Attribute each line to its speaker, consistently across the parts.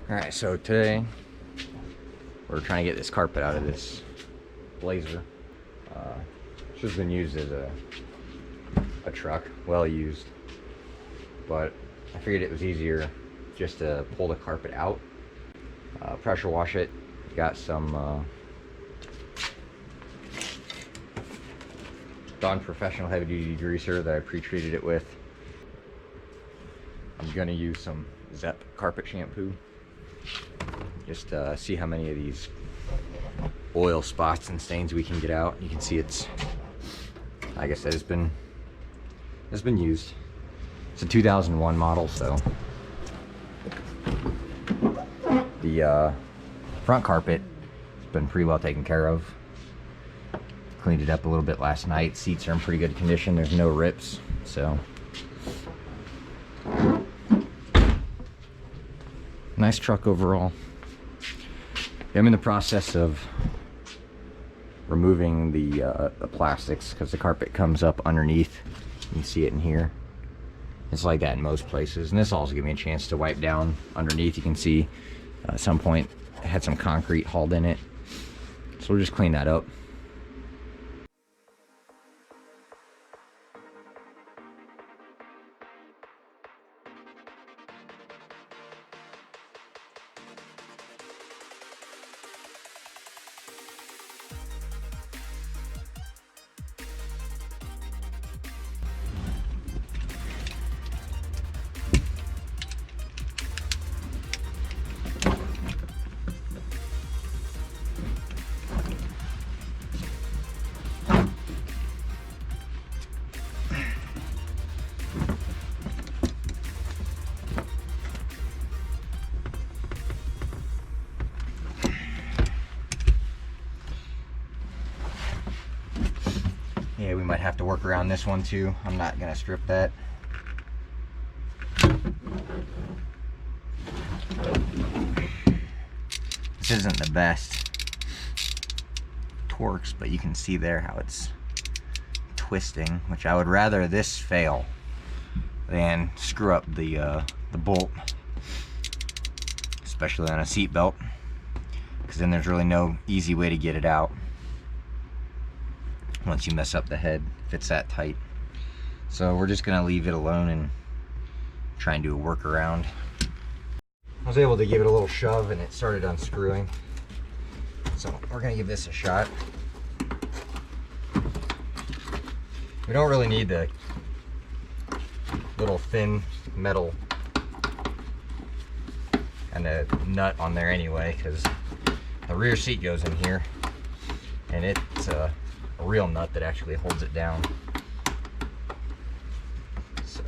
Speaker 1: Alright, so today we're trying to get this carpet out of this Blazer. It's just been used as a truck, well used. But I figured it was easier just to pull the carpet out, pressure wash it. Got some Dawn Professional Heavy Duty Degreaser that I pre-treated it with. I'm gonna use some Zep carpet shampoo. Just see how many of these oil spots and stains we can get out. You can see it's, like I said, it's been used. It's a 2001 model, so the front carpet has been pretty well taken care of. Cleaned it up a little bit last night. Seats are in pretty good condition. There's no rips, so nice truck overall. I'm in the process of removing the plastics because the carpet comes up underneath. You can see it in here. It's like that in most places, and this also gives me a chance to wipe down underneath. You can see at some point it had some concrete hauled in it, so we'll just clean that up. Yeah, we might have to work around this one too. I'm not gonna strip that. This isn't the best Torx, but you can see there how it's twisting, which I would rather this fail than screw up the bolt, especially on a seat belt, because then there's really no easy way to get it out once you mess up the head, if it's that tight. So we're just gonna leave it alone and try and do a workaround. I was able to give it a little shove and it started unscrewing. So we're gonna give this a shot. We don't really need the little thin metal kind of nut on there anyway, because the rear seat goes in here and it's a real nut that actually holds it down. So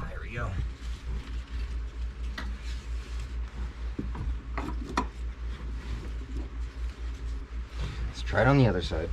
Speaker 1: there we go. Try it on the other side.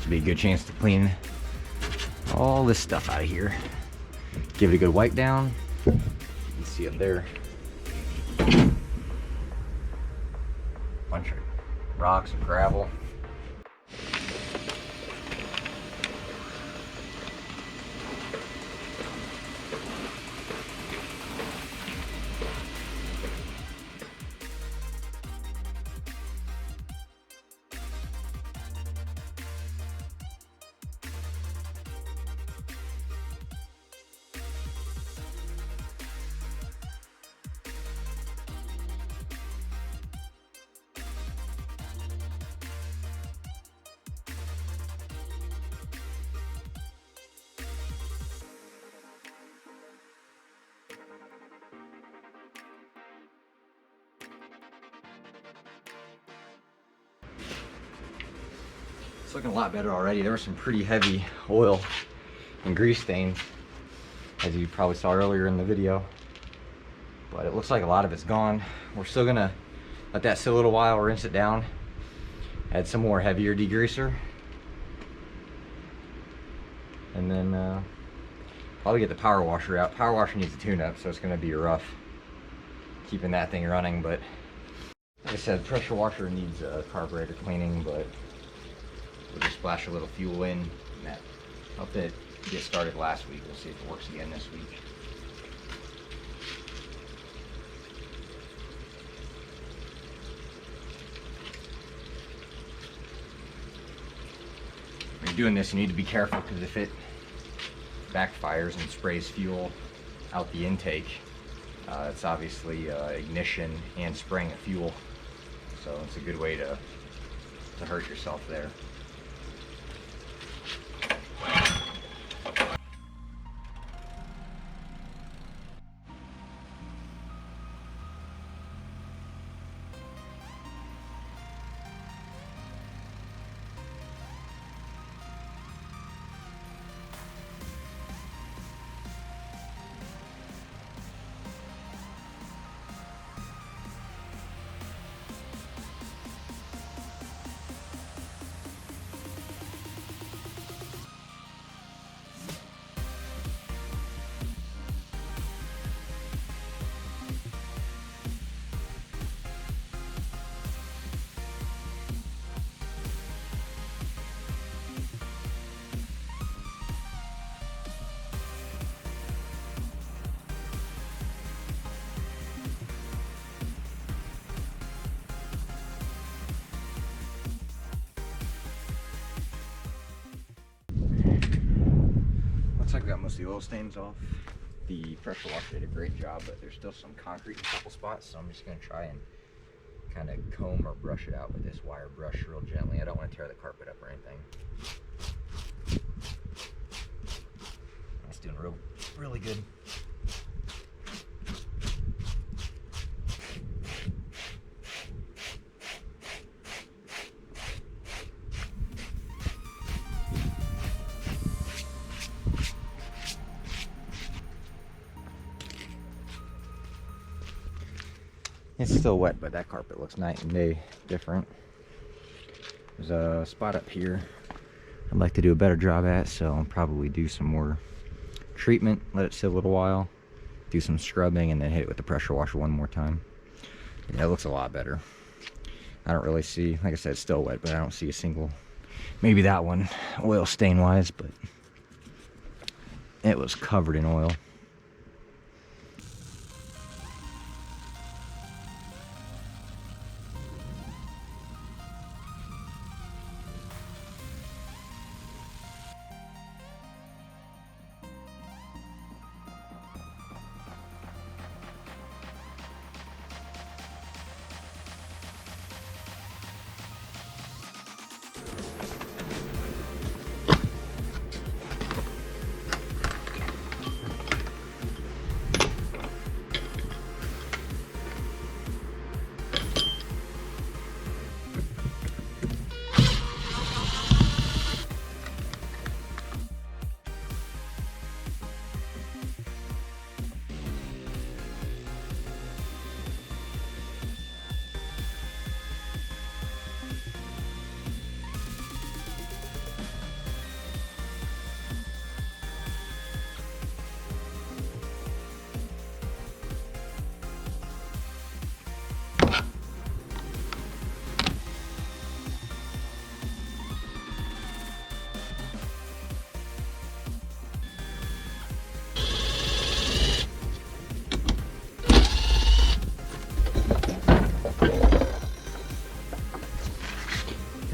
Speaker 1: will be a good chance to clean all this stuff out of here. Give it a good wipe down. You can see up there. Bunch of rocks and gravel. It's looking a lot better already. There were some pretty heavy oil and grease stains, as you probably saw earlier in the video. But it looks like a lot of it's gone. We're still gonna let that sit a little while, rinse it down, add some more heavier degreaser, and then probably get the power washer out. Power washer needs a tune-up, so it's gonna be rough keeping that thing running. But like I said, pressure washer needs a carburetor cleaning, but we'll just splash a little fuel in, and that helped it get started last week. We'll see if it works again this week. When you're doing this, you need to be careful, because if it backfires and sprays fuel out the intake, it's obviously ignition and spraying of fuel. So it's a good way to hurt yourself there. Looks like we got most of the oil stains off. The pressure washer did a great job, but there's still some concrete in a couple spots, so I'm just going to try and kind of comb or brush it out with this wire brush real gently. I don't want to tear the carpet up or anything. It's doing really good. It's still wet, but that carpet looks night and day different. There's a spot up here I'd like to do a better job at, so I'll probably do some more treatment, let it sit a little while, do some scrubbing, and then hit it with the pressure washer one more time. Yeah, it looks a lot better. I don't really see, like I said, it's still wet, but I don't see a single, maybe that one, oil stain wise, but it was covered in oil.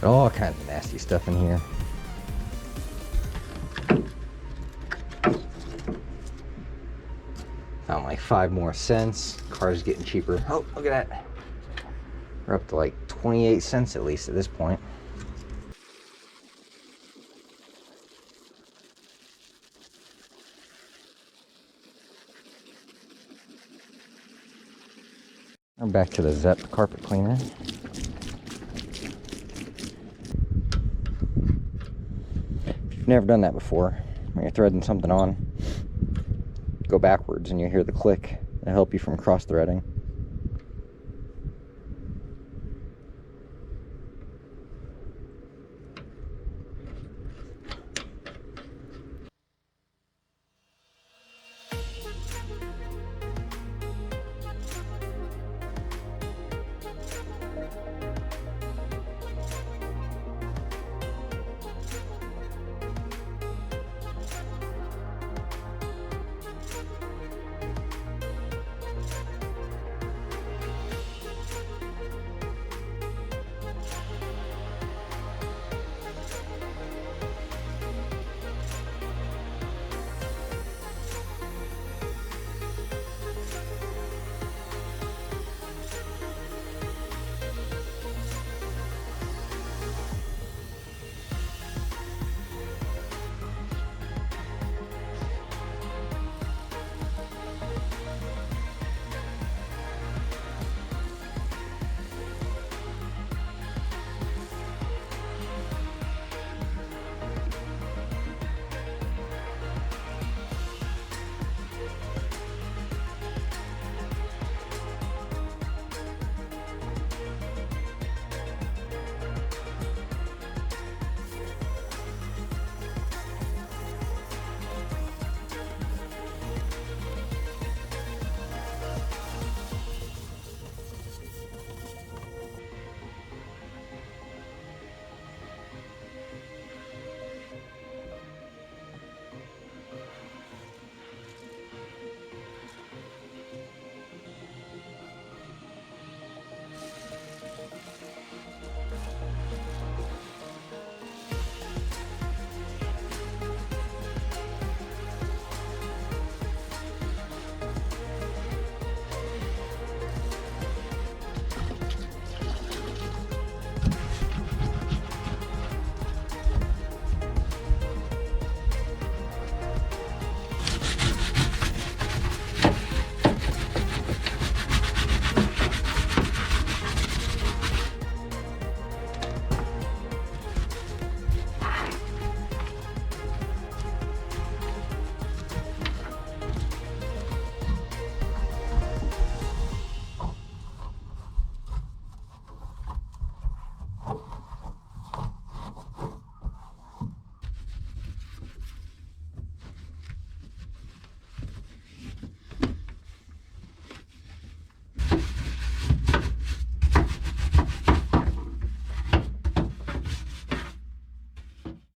Speaker 1: Got all kinds of nasty stuff in here. Found like 5 more cents. Car's getting cheaper. Oh, look at that. We're up to like 28 cents at least at this point. We're back to the Zep carpet cleaner. If you've never done that before, when you're threading something on, go backwards and you hear the click. It'll help you from cross threading.